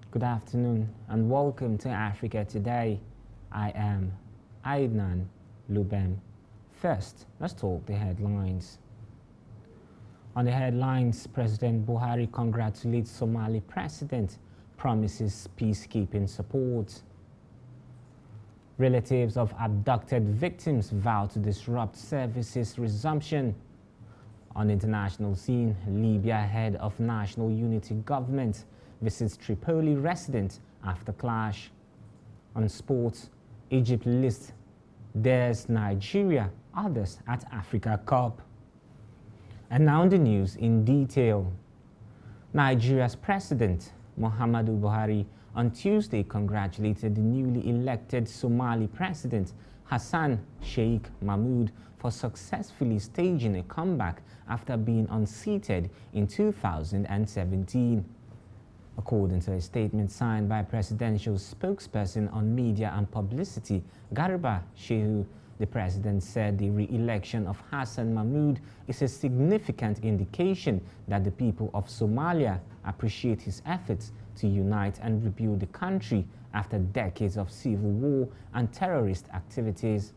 Good afternoon and welcome to Africa Today. I am Aidnan Lubem. First, let's talk the headlines. On the headlines, President Buhari congratulates Somali president, promises peacekeeping support. Relatives of abducted victims vow to disrupt services resumption. On the international scene, Libya head of National Unity Government visits Tripoli resident after clash. On sports, Egypt lists theirs Nigeria, others at Africa Cup. And now the news in detail. Nigeria's President Muhammadu Buhari on Tuesday congratulated the newly elected Somali President Hassan Sheikh Mahmoud for successfully staging a comeback after being unseated in 2017. According to a statement signed by presidential spokesperson on media and publicity, Garba Shehu, the president said the re-election of Hassan Mahmoud is a significant indication that the people of Somalia appreciate his efforts to unite and rebuild the country after decades of civil war and terrorist activities.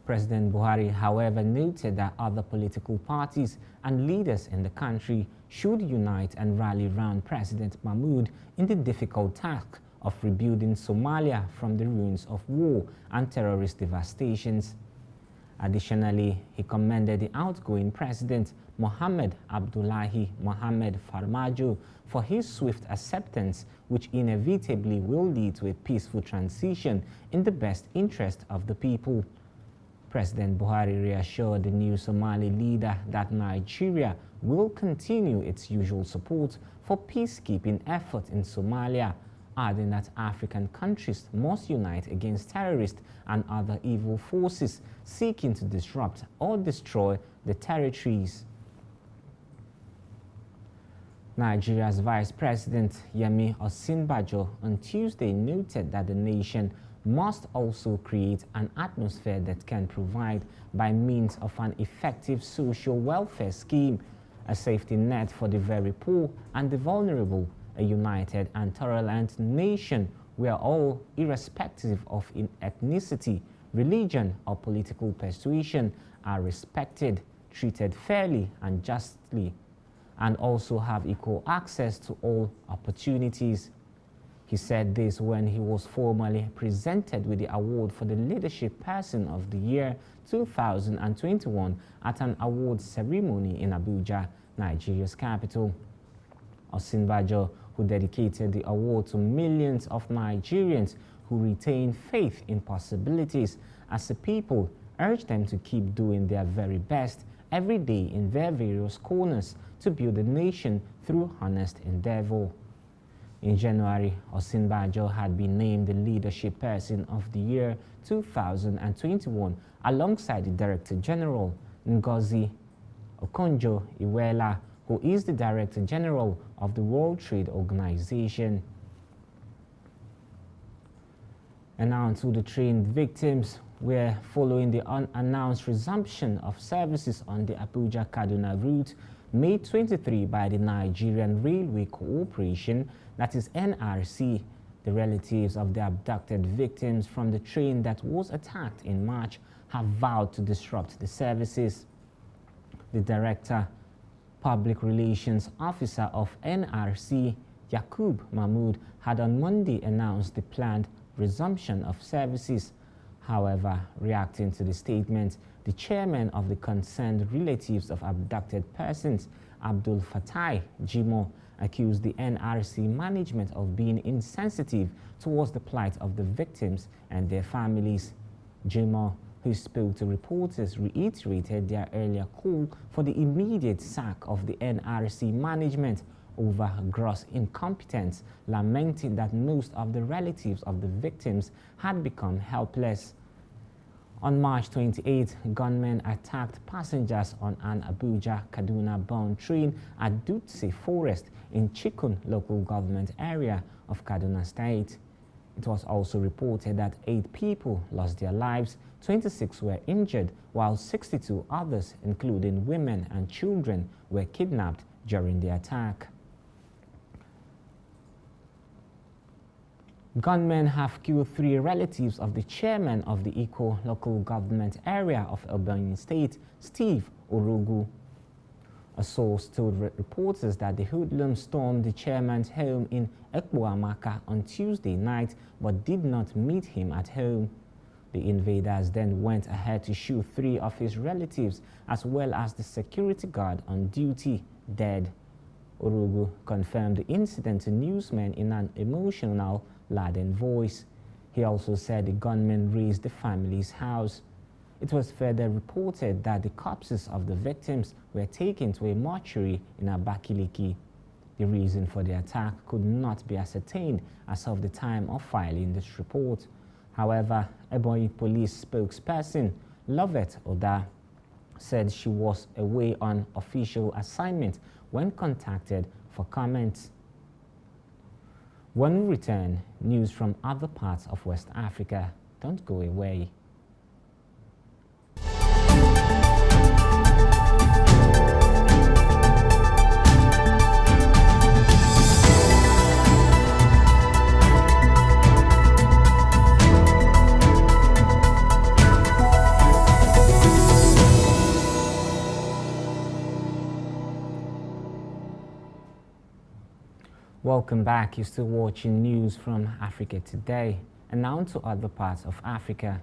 President Buhari, however, noted that other political parties and leaders in the country should unite and rally around President Mahmoud in the difficult task of rebuilding Somalia from the ruins of war and terrorist devastations. Additionally, he commended the outgoing president, Mohamed Abdullahi Mohamed Farmajo, for his swift acceptance, which inevitably will lead to a peaceful transition in the best interest of the people. President Buhari reassured the new Somali leader that Nigeria will continue its usual support for peacekeeping efforts in Somalia, adding that African countries must unite against terrorists and other evil forces seeking to disrupt or destroy the territories. Nigeria's Vice President Yemi Osinbajo on Tuesday noted that the nation must also create an atmosphere that can provide, by means of an effective social welfare scheme, a safety net for the very poor and the vulnerable, a united and tolerant nation where all, irrespective of ethnicity, religion, or political persuasion, are respected, treated fairly and justly, and also have equal access to all opportunities. He said this when he was formally presented with the award for the Leadership Person of the Year 2021 at an awards ceremony in Abuja, Nigeria's capital. Osinbajo, who dedicated the award to millions of Nigerians who retain faith in possibilities as a people, urged them to keep doing their very best every day in their various corners to build a nation through honest endeavor. In January, Osinbajo had been named the Leadership Person of the Year 2021 alongside the Director General, Ngozi Okonjo-Iweala, who is the Director General of the World Trade Organization. And now to the train victims, where following the unannounced resumption of services on the Abuja-Kaduna route, made 23 by the Nigerian Railway Corporation, that is NRC, the relatives of the abducted victims from the train that was attacked in March have vowed to disrupt the services. The Director, Public Relations Officer of NRC, Yakub Mahmood, had on Monday announced the planned resumption of services. However, reacting to the statement, the chairman of the concerned relatives of abducted persons, Abdul Fatai Jimo, accused the NRC management of being insensitive towards the plight of the victims and their families. Jimo, who spoke to reporters, reiterated their earlier call for the immediate sack of the NRC management over gross incompetence, lamenting that most of the relatives of the victims had become helpless. On March 28, gunmen attacked passengers on an Abuja-Kaduna-bound train at Dutse Forest in Chikun local government area of Kaduna State. It was also reported that 8 people lost their lives, 26 were injured, while 62 others, including women and children, were kidnapped during the attack. Gunmen have killed 3 relatives of the chairman of the Ikko local government area of Ebonyi State, Steve Orogu. A source told reporters that the hoodlums stormed the chairman's home in Ekpoamaka on Tuesday night but did not meet him at home. The invaders then went ahead to shoot 3 of his relatives as well as the security guard on duty dead. Orogu confirmed the incident to newsmen in an emotional, laden voice. He also said the gunmen razed the family's house. It was further reported that the corpses of the victims were taken to a mortuary in Abakaliki. The reason for the attack could not be ascertained as of the time of filing this report. However, Ebonyi police spokesperson Lovett Oda said she was away on official assignment when contacted for comments. When we return, news from other parts of West Africa. Don't go away. Welcome back. You're still watching news from Africa Today. And now to other parts of Africa.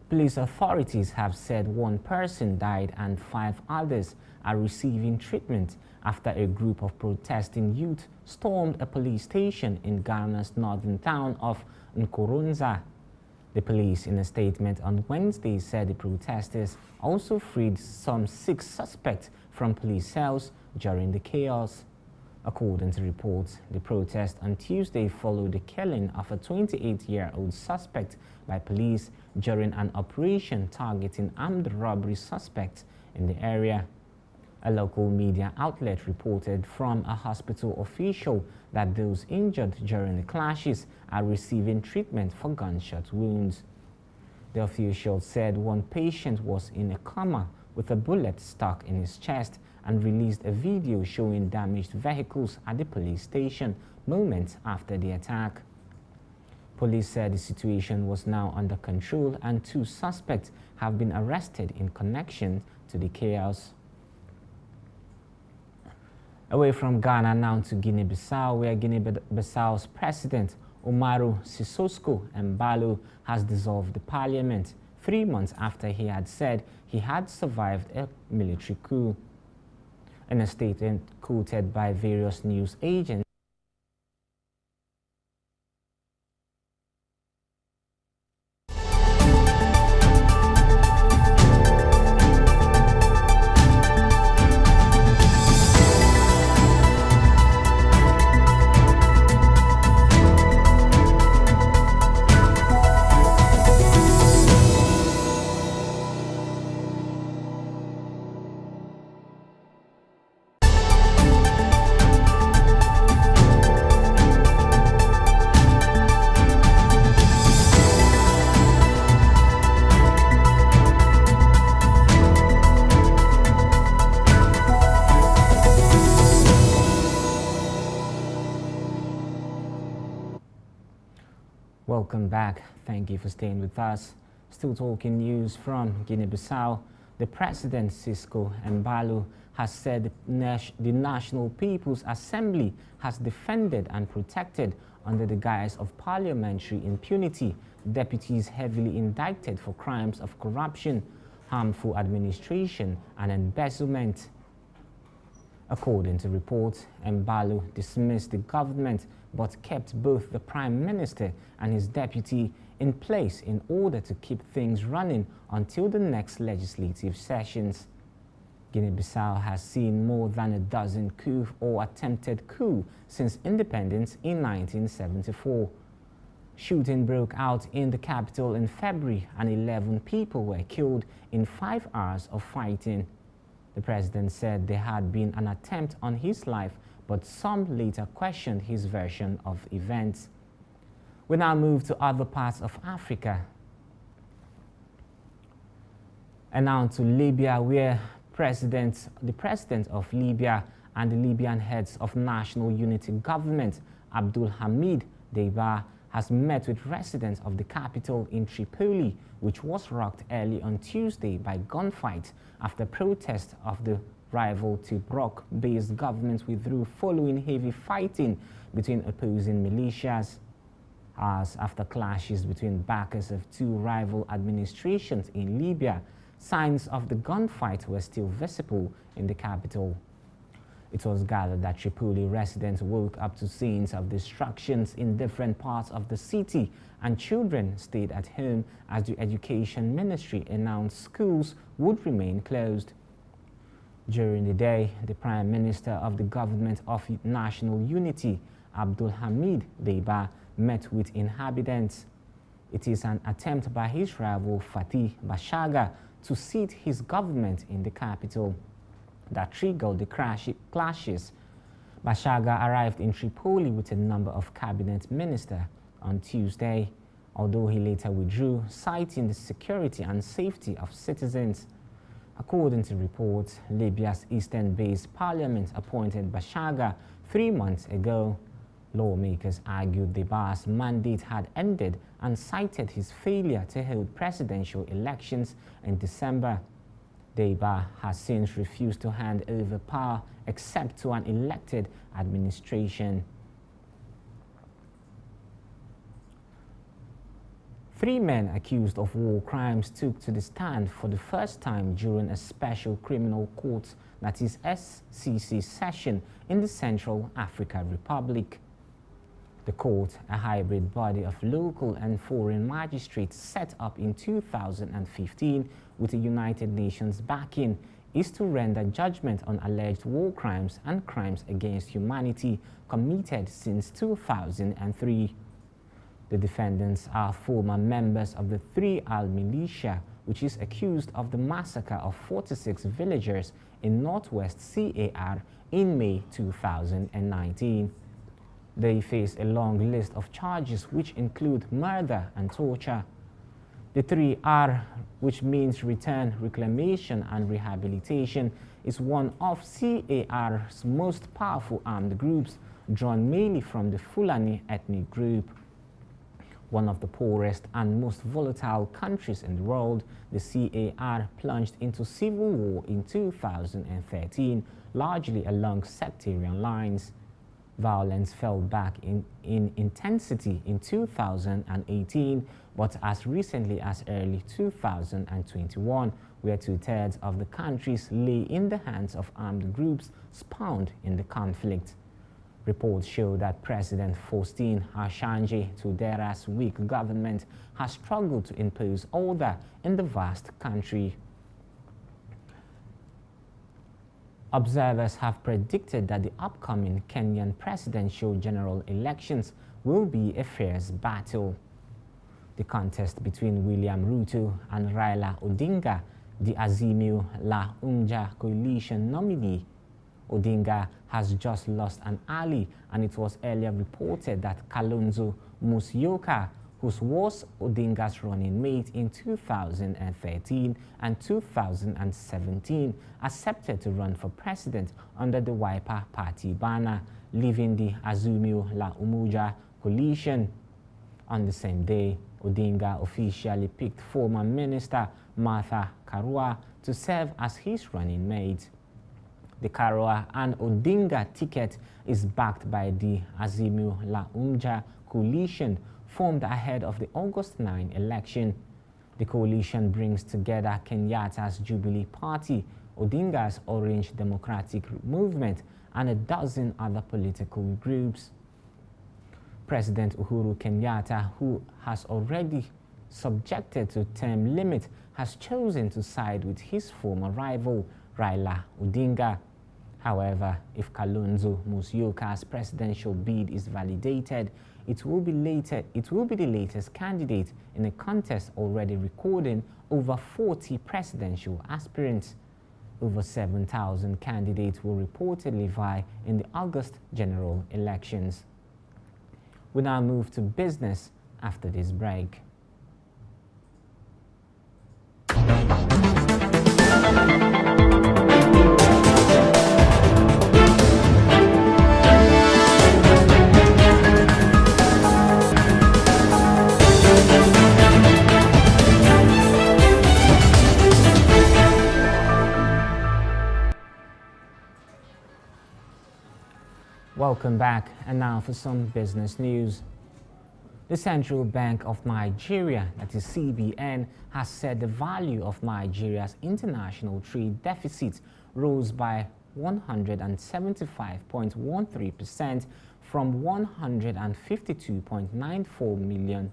Police authorities have said 1 person died and 5 others are receiving treatment after a group of protesting youth stormed a police station in Ghana's northern town of Nkoronza. The police, in a statement on Wednesday, said the protesters also freed some 6 suspects from police cells during the chaos. According to reports, the protest on Tuesday followed the killing of a 28-year-old suspect by police during an operation targeting armed robbery suspects in the area. A local media outlet reported from a hospital official that those injured during the clashes are receiving treatment for gunshot wounds. The official said 1 patient was in a coma with a bullet stuck in his chest and released a video showing damaged vehicles at the police station moments after the attack. Police said the situation was now under control and 2 suspects have been arrested in connection to the chaos. Away from Ghana now to Guinea-Bissau, where Guinea-Bissau's President Umaru Sissoco Embalo has dissolved the parliament 3 months after he had said he had survived a military coup. In a statement quoted by various news agents, welcome back. Thank you for staying with us. Still talking news from Guinea-Bissau. The President, Sissoco Embalo, has said the National People's Assembly has defended and protected, under the guise of parliamentary impunity, deputies heavily indicted for crimes of corruption, harmful administration, and embezzlement. According to reports, Embalo dismissed the government but kept both the Prime Minister and his deputy in place in order to keep things running until the next legislative sessions. Guinea-Bissau has seen more than a dozen coups or attempted coup since independence in 1974. Shooting broke out in the capital in February and 11 people were killed in 5 hours of fighting. The president said there had been an attempt on his life, but some later questioned his version of events. We now move to other parts of Africa. And now to Libya, where the president of Libya and the Libyan heads of National Unity Government, Abdul Hamid Deiba, has met with residents of the capital in Tripoli, which was rocked early on Tuesday by gunfight after protests of the rival Tobruk-based government withdrew following heavy fighting between opposing militias. Hours after clashes between backers of two rival administrations in Libya, signs of the gunfight were still visible in the capital. It was gathered that Tripoli residents woke up to scenes of destructions in different parts of the city, and children stayed at home as the Education Ministry announced schools would remain closed. During the day, the Prime Minister of the Government of National Unity, Abdul Hamid Deiba, met with inhabitants. It is an attempt by his rival Fatih Bashaga to seat his government in the capital that triggered the clashes. Bashaga arrived in Tripoli with a number of cabinet ministers on Tuesday, although he later withdrew, citing the security and safety of citizens. According to reports, Libya's eastern-based parliament appointed Bashaga 3 months ago. Lawmakers argued Deiba's mandate had ended and cited his failure to hold presidential elections in December. Deiba has since refused to hand over power except to an elected administration. 3 men accused of war crimes took to the stand for the first time during a special criminal court, that is SCC session in the Central African Republic. The court, a hybrid body of local and foreign magistrates set up in 2015 with the United Nations backing, is to render judgment on alleged war crimes and crimes against humanity committed since 2003. The defendants are former members of the 3Al militia, which is accused of the massacre of 46 villagers in northwest CAR in May 2019. They face a long list of charges which include murder and torture. The 3R, which means Return, Reclamation and Rehabilitation, is one of CAR's most powerful armed groups, drawn mainly from the Fulani ethnic group. One of the poorest and most volatile countries in the world, the CAR plunged into civil war in 2013, largely along sectarian lines. Violence fell back in intensity in 2018, but as recently as early 2021, where 2/3 of the countries lay in the hands of armed groups spawned in the conflict. Reports show that President Faustin Archange Touadéra's weak government has struggled to impose order in the vast country. Observers have predicted that the upcoming Kenyan presidential general elections will be a fierce battle. The contest between William Ruto and Raila Odinga, the Azimio La Umoja coalition nominee. Odinga has just lost an ally, and it was earlier reported that Kalonzo Musyoka, who was Odinga's running mate in 2013 and 2017, accepted to run for president under the Wiper Party banner, leaving the Azimio La Umoja coalition. On the same day, Odinga officially picked former Minister Martha Karua to serve as his running mate. The Karua and Odinga ticket is backed by the Azimio La Umoja coalition, formed ahead of the August 9 election. The coalition brings together Kenyatta's Jubilee Party, Odinga's Orange Democratic Movement, and a dozen other political groups. President Uhuru Kenyatta, who has already subjected to term limit, has chosen to side with his former rival, Raila Odinga. However, if Kalonzo Musyoka's presidential bid is validated, it will be the latest candidate in a contest already recording over 40 presidential aspirants. Over 7,000 candidates will reportedly vie in the August general elections. We now move to business after this break. Welcome back, and now for some business news. The Central Bank of Nigeria, that is CBN, has said the value of Nigeria's international trade deficit rose by 175.13% from $152.94 million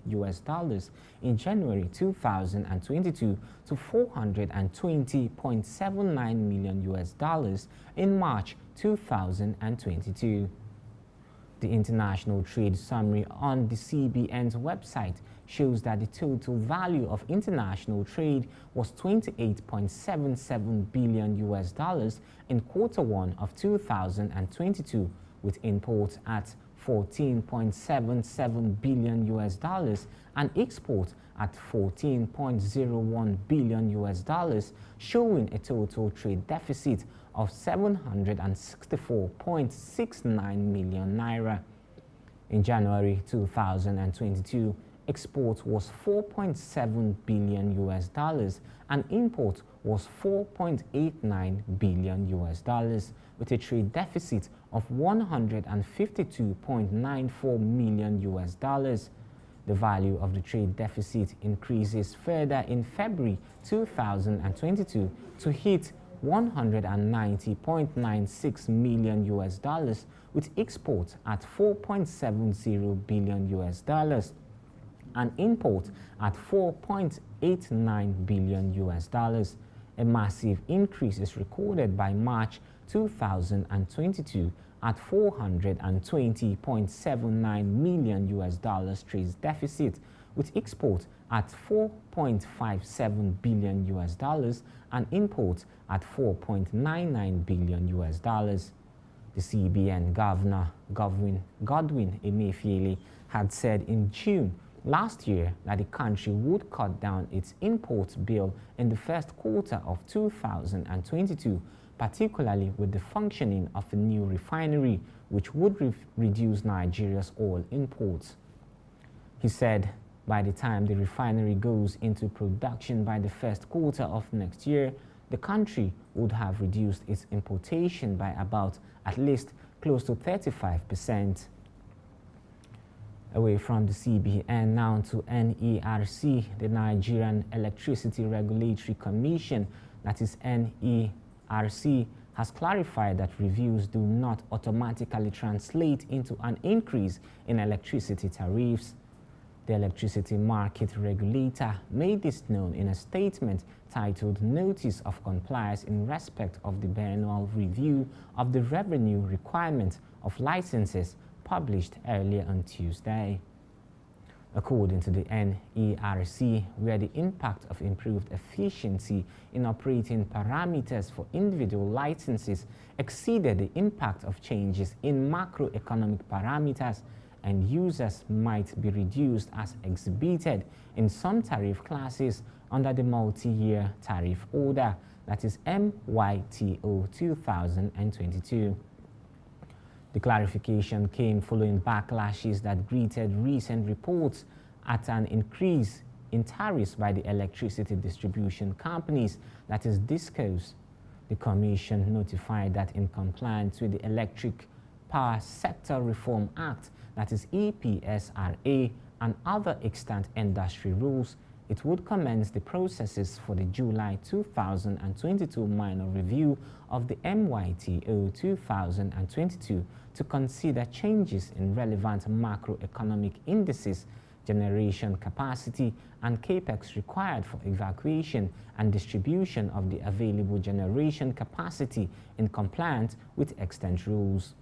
in January 2022 to $420.79 million in March 2022. The International Trade Summary on the CBN's website shows that the total value of international trade was $28.77 billion in Q1 of 2022, with imports at $14.77 billion and exports at $14.01 billion, showing a total trade deficit of 764.69 million naira. In January 2022, export was $4.7 billion and import was $4.89 billion, with a trade deficit of $152.94 million. The value of the trade deficit increases further in February 2022 to hit $190.96 million, with exports at $4.70 billion and imports at $4.89 billion. A massive increase is recorded by March 2022 at $420.79 million trade deficit, with exports at $4.57 billion and imports at $4.99 billion. The CBN Governor Godwin Emefiele had said in June last year that the country would cut down its import bill in the first quarter of 2022, particularly with the functioning of a new refinery, which would reduce Nigeria's oil imports. He said by the time the refinery goes into production by the first quarter of next year, the country would have reduced its importation by about at least close to 35%. Away from the CBN now to NERC, the Nigerian Electricity Regulatory Commission, that is NERC, has clarified that reviews do not automatically translate into an increase in electricity tariffs. The electricity market regulator made this known in a statement titled Notice of Compliance in respect of the biennial review of the revenue requirement of licenses, published earlier on Tuesday. According to the NERC, where the impact of improved efficiency in operating parameters for individual licenses exceeded the impact of changes in macroeconomic parameters, and users might be reduced as exhibited in some tariff classes under the multi-year tariff order, that is MYTO 2022. The clarification came following backlashes that greeted recent reports at an increase in tariffs by the electricity distribution companies, that is DISCOs. The Commission notified that in compliance with the Electric Power Sector Reform Act, that is EPSRA, and other extant industry rules, it would commence the processes for the July 2022 minor review of the MYTO 2022 to consider changes in relevant macroeconomic indices, generation capacity, and capex required for evacuation and distribution of the available generation capacity in compliance with extant rules.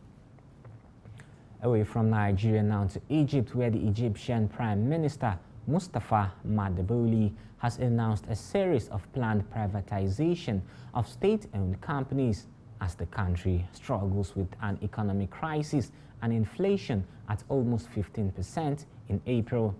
Away from Nigeria now to Egypt, where the Egyptian Prime Minister Mustafa Madebouly has announced a series of planned privatization of state-owned companies as the country struggles with an economic crisis and inflation at almost 15% in April.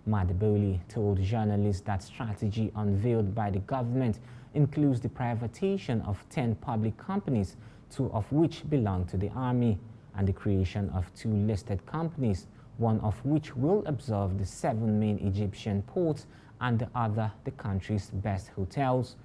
Madebouly told journalists that strategy unveiled by the government includes the privatization of 10 public companies, 2 of which belong to the army, and the creation of 2 listed companies, one of which will absorb the 7 main Egyptian ports and the other the country's best hotels.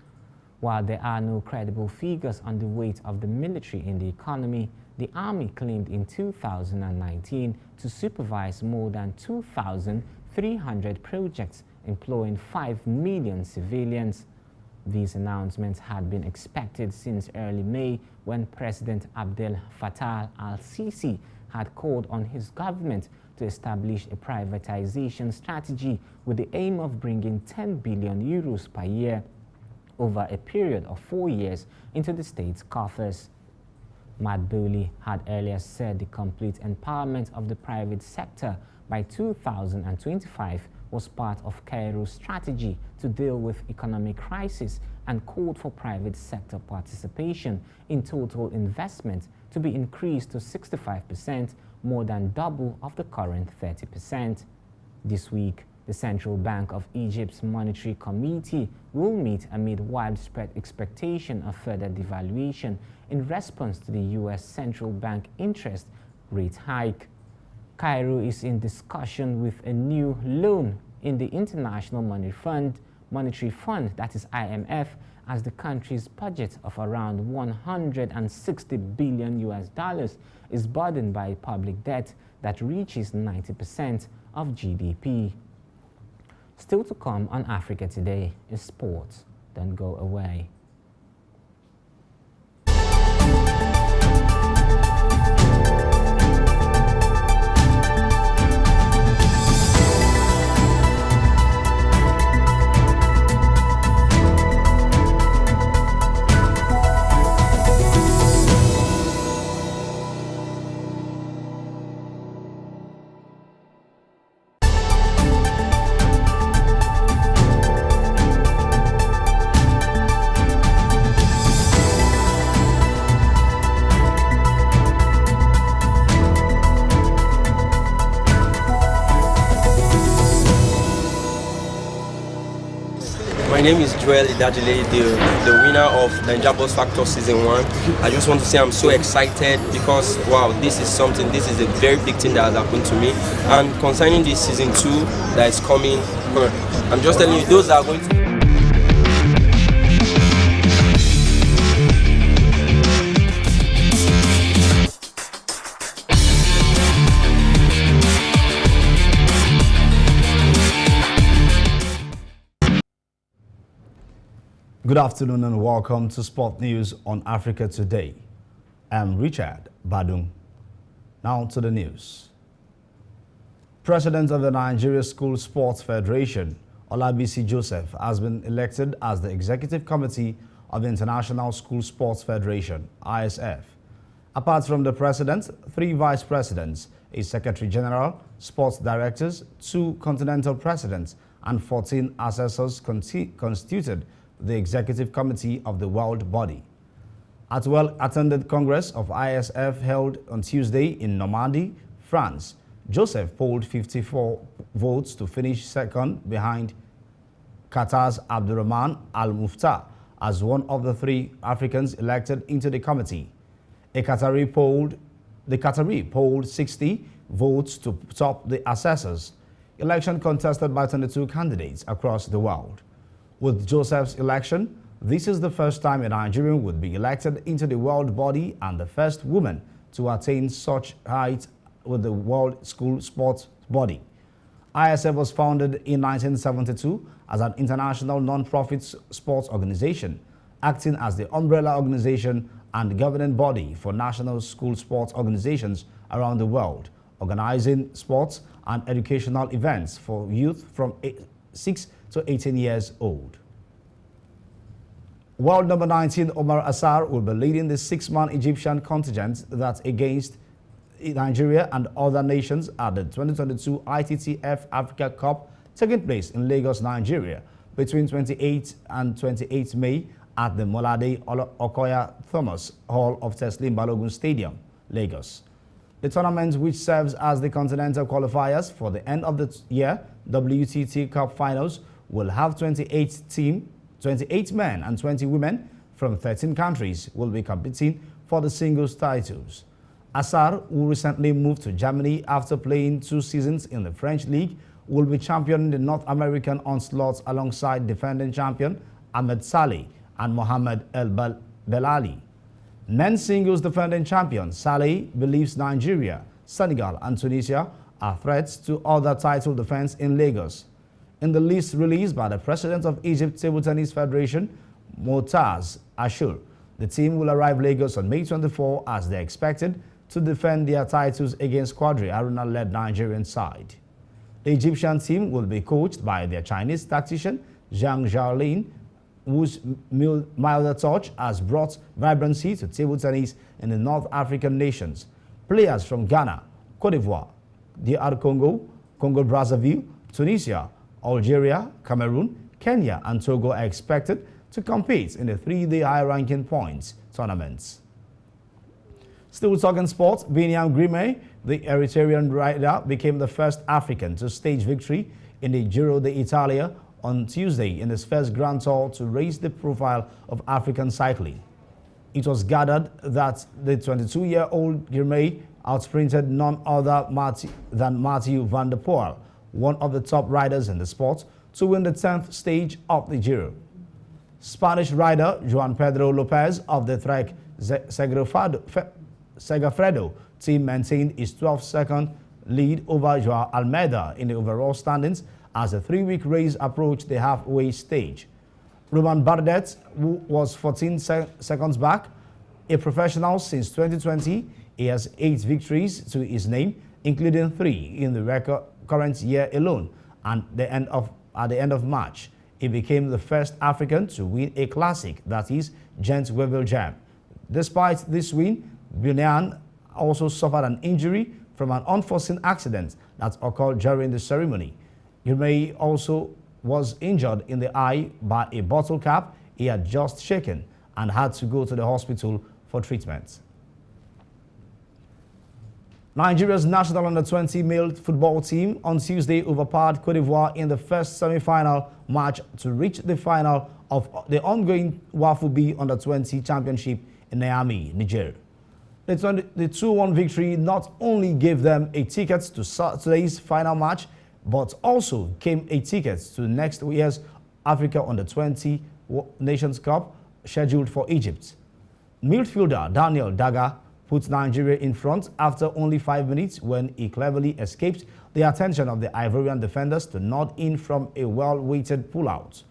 While there are no credible figures on the weight of the military in the economy, the Army claimed in 2019 to supervise more than 2,300 projects employing 5 million civilians. These announcements had been expected since early May, when President Abdel Fattah al-Sisi had called on his government to establish a privatization strategy with the aim of bringing 10 billion euros per year over a period of 4 years into the state's coffers. Madbouli had earlier said the complete empowerment of the private sector by 2025 was part of Cairo's strategy to deal with economic crisis, and called for private sector participation in total investment to be increased to 65%, more than double of the current 30%. This week, the Central Bank of Egypt's Monetary Committee will meet amid widespread expectation of further devaluation in response to the U.S. Central Bank interest rate hike. Cairo is in discussion with a new loan in the International Monetary Fund, that is IMF, as the country's budget of around $160 billion is burdened by public debt that reaches 90% of GDP. Still to come on Africa Today is sports. Don't go away. My name is Joel Idajile, the winner of Naija Boss Factor Season 1. I just want to say I'm so excited because, wow, this is a very big thing that has happened to me. And concerning this Season 2 that is coming, I'm just telling you, those are going to... Good afternoon and welcome to Sport News on Africa Today. I'm Richard Badung. Now to the news. President of the Nigeria School Sports Federation, Olabisi Joseph, has been elected as the Executive Committee of the International School Sports Federation, ISF. Apart from the President, 3 Vice Presidents, a Secretary General, Sports Directors, 2 Continental Presidents, and 14 assessors constituted the Executive Committee of the World Body. At well-attended Congress of ISF held on Tuesday in Normandy, France, Joseph polled 54 votes to finish second behind Qatar's Abdurrahman Al-Muftah as one of the 3 Africans elected into the committee. The Qatari polled 60 votes to top the assessors. Election contested by 22 candidates across the world. With Joseph's election, this is the first time a Nigerian would be elected into the World Body and the first woman to attain such height with the World School Sports Body. ISF was founded in 1972 as an international non-profit sports organization, acting as the umbrella organization and governing body for national school sports organizations around the world, organizing sports and educational events for youth from 6 to 18 years old. World number 19 Omar Assar will be leading the 6-man Egyptian contingent that's against Nigeria and other nations at the 2022 ITTF Africa Cup taking place in Lagos, Nigeria between 28 and 28 May at the Molade Okoya Thomas Hall of Teslim Balogun Stadium, Lagos. The tournament, which serves as the continental qualifiers for the end of the year WTT Cup finals, will have 28 men and 20 women from 13 countries will be competing for the singles titles. Assar, who recently moved to Germany after playing 2 seasons in the French league, will be championing the North American onslaught alongside defending champion Ahmed Saleh and Mohamed El Belali. Men's singles defending champion Saleh believes Nigeria, Senegal and Tunisia are threats to other title defense in Lagos. In the list released by the president of Egypt Table Tennis Federation, Motaz Ashur, the team will arrive Lagos on May 24 as they're expected to defend their titles against Quadri Haruna-led Nigerian side. The Egyptian team will be coached by their Chinese tactician Zhang Zhaolin, whose milder touch has brought vibrancy to table tennis in the North African nations. Players from Ghana, Cote d'Ivoire, DR Congo, Congo-Brazzaville, Tunisia, Algeria, Cameroon, Kenya and Togo are expected to compete in the three-day high-ranking points tournaments. Still talking sports, Binyam Grimme, the Eritrean rider, became the first African to stage victory in the Giro d'Italia on Tuesday in his first Grand Tour to raise the profile of African cycling. It was gathered that the 22-year-old Grimme outsprinted none other than Mathieu van der Poel, one of the top riders in the sport, to win the 10th stage of the Giro. Spanish rider Juan Pedro Lopez of the Trek Segafredo team maintained his 12-second lead over Joao Almeida in the overall standings as the three-week race approached the halfway stage. Romain Bardet, who was 14 seconds back, a professional since 2020, he has 8 victories to his name, including 3 in the current year alone. And at the end of March, he became the first African to win a classic, that is Gent-Wevelgem. Despite this win, Binyam also suffered an injury from an unforeseen accident that occurred during the ceremony. Grimme also was injured in the eye by a bottle cap he had just shaken and had to go to the hospital for treatment. Nigeria's national under-20 male football team on Tuesday overpowered Cote d'Ivoire in the first semi-final match to reach the final of the ongoing WAFU B under-20 championship in Niamey, Niger. The 2-1 victory not only gave them a ticket to today's final match, but also came a ticket to next year's Africa Under-20 Nations Cup scheduled for Egypt. Midfielder Daniel Daga put Nigeria in front after only 5 minutes when he cleverly escaped the attention of the Ivorian defenders to nod in from a well-weighted pullout.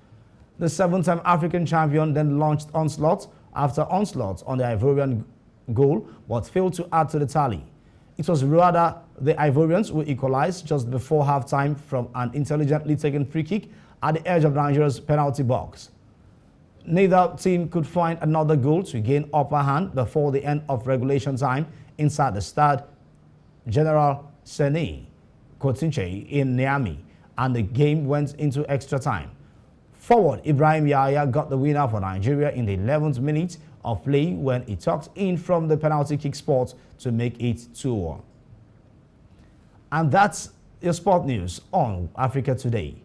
The 7-time African champion then launched onslaught after onslaught on the Ivorian goal, but failed to add to the tally. It was rather the Ivorians who equalized just before halftime from an intelligently taken free kick at the edge of Nigeria's penalty box. Neither team could find another goal to gain upper hand before the end of regulation time inside the Stade General Seni Kotinche in Niamey, and the game went into extra time. Forward Ibrahim Yahya got the winner for Nigeria in the 11th minute of play when he tucked in from the penalty kick spot to make it 2-1. And that's your sport news on Africa Today.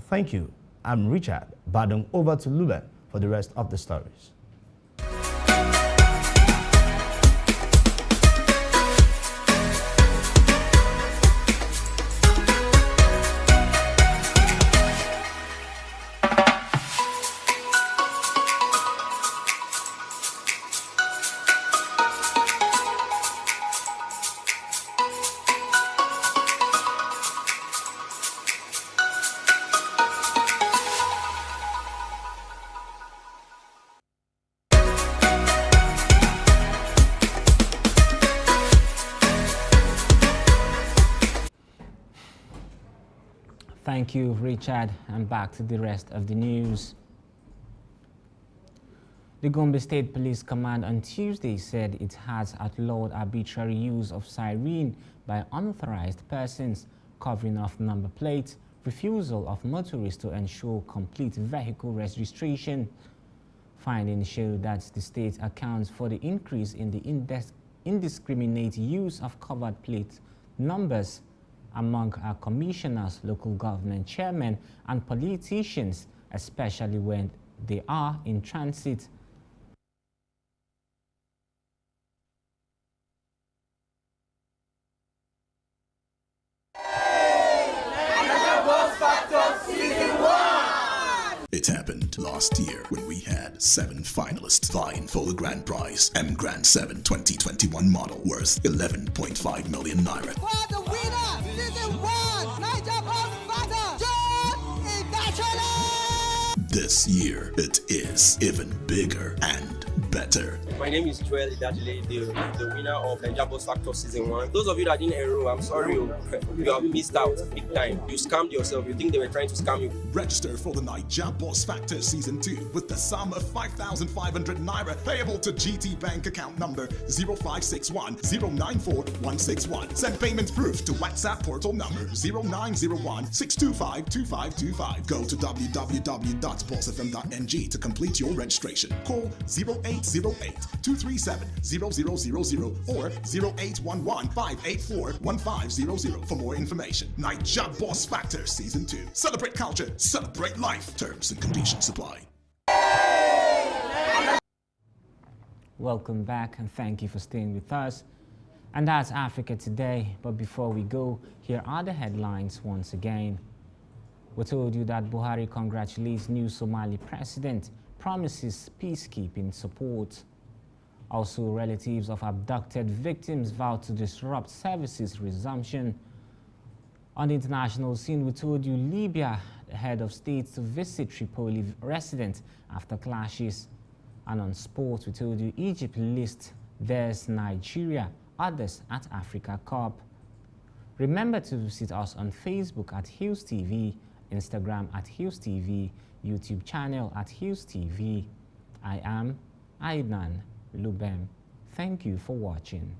Thank you. I'm Richard Badung. Over to Luben for the rest of the stories. Thank you, Richard, and back to the rest of the news. The Gombe State Police Command on Tuesday said it has outlawed arbitrary use of siren by unauthorized persons, covering off number plates, refusal of motorists to ensure complete vehicle registration. Findings show that the state accounts for the increase in the indiscriminate use of covered plate numbers among our commissioners, local government chairmen, and politicians, especially when they are in transit. It's happened last year when we had 7 finalists vying for the grand prize, M Grand 7 2021 model worth 11.5 million naira. For the winner, season 1, Niger Boss Factor, Joel Idachile! This year, it is even bigger and better. My name is Joel Idachile, the winner of Niger Boss Factor Season 1. Those of you that didn't enroll, I'm sorry, you have missed out big time. You scammed yourself. You think they were trying to scam you. Register for the Niger Boss Factor Season 2 with the sum of 5,500 naira payable to GT Bank account number 0561 094 161. Send payment proof to WhatsApp portal number 0901 625 2525. Go to www.bossfm.ng to complete your registration. Call 0808 237 0000 or 0811 584 1500 for more information. Niger Boss Factor Season 2. Celebrate culture, celebrate life. Terms and conditions apply. Welcome back and thank you for staying with us. And that's Africa Today. But before we go, here are the headlines once again. We told you that Buhari congratulates new Somali president, promises peacekeeping support. Also, relatives of abducted victims vow to disrupt services resumption. On the international scene, we told you Libya, the head of state, to visit Tripoli residents after clashes. And on sports, we told you Egypt lists theirs Nigeria, others at Africa Cup. Remember to visit us on Facebook at Hughes TV, Instagram at Hughes TV, YouTube channel at Hughes TV. I am Aidan Lubem. Thank you for watching.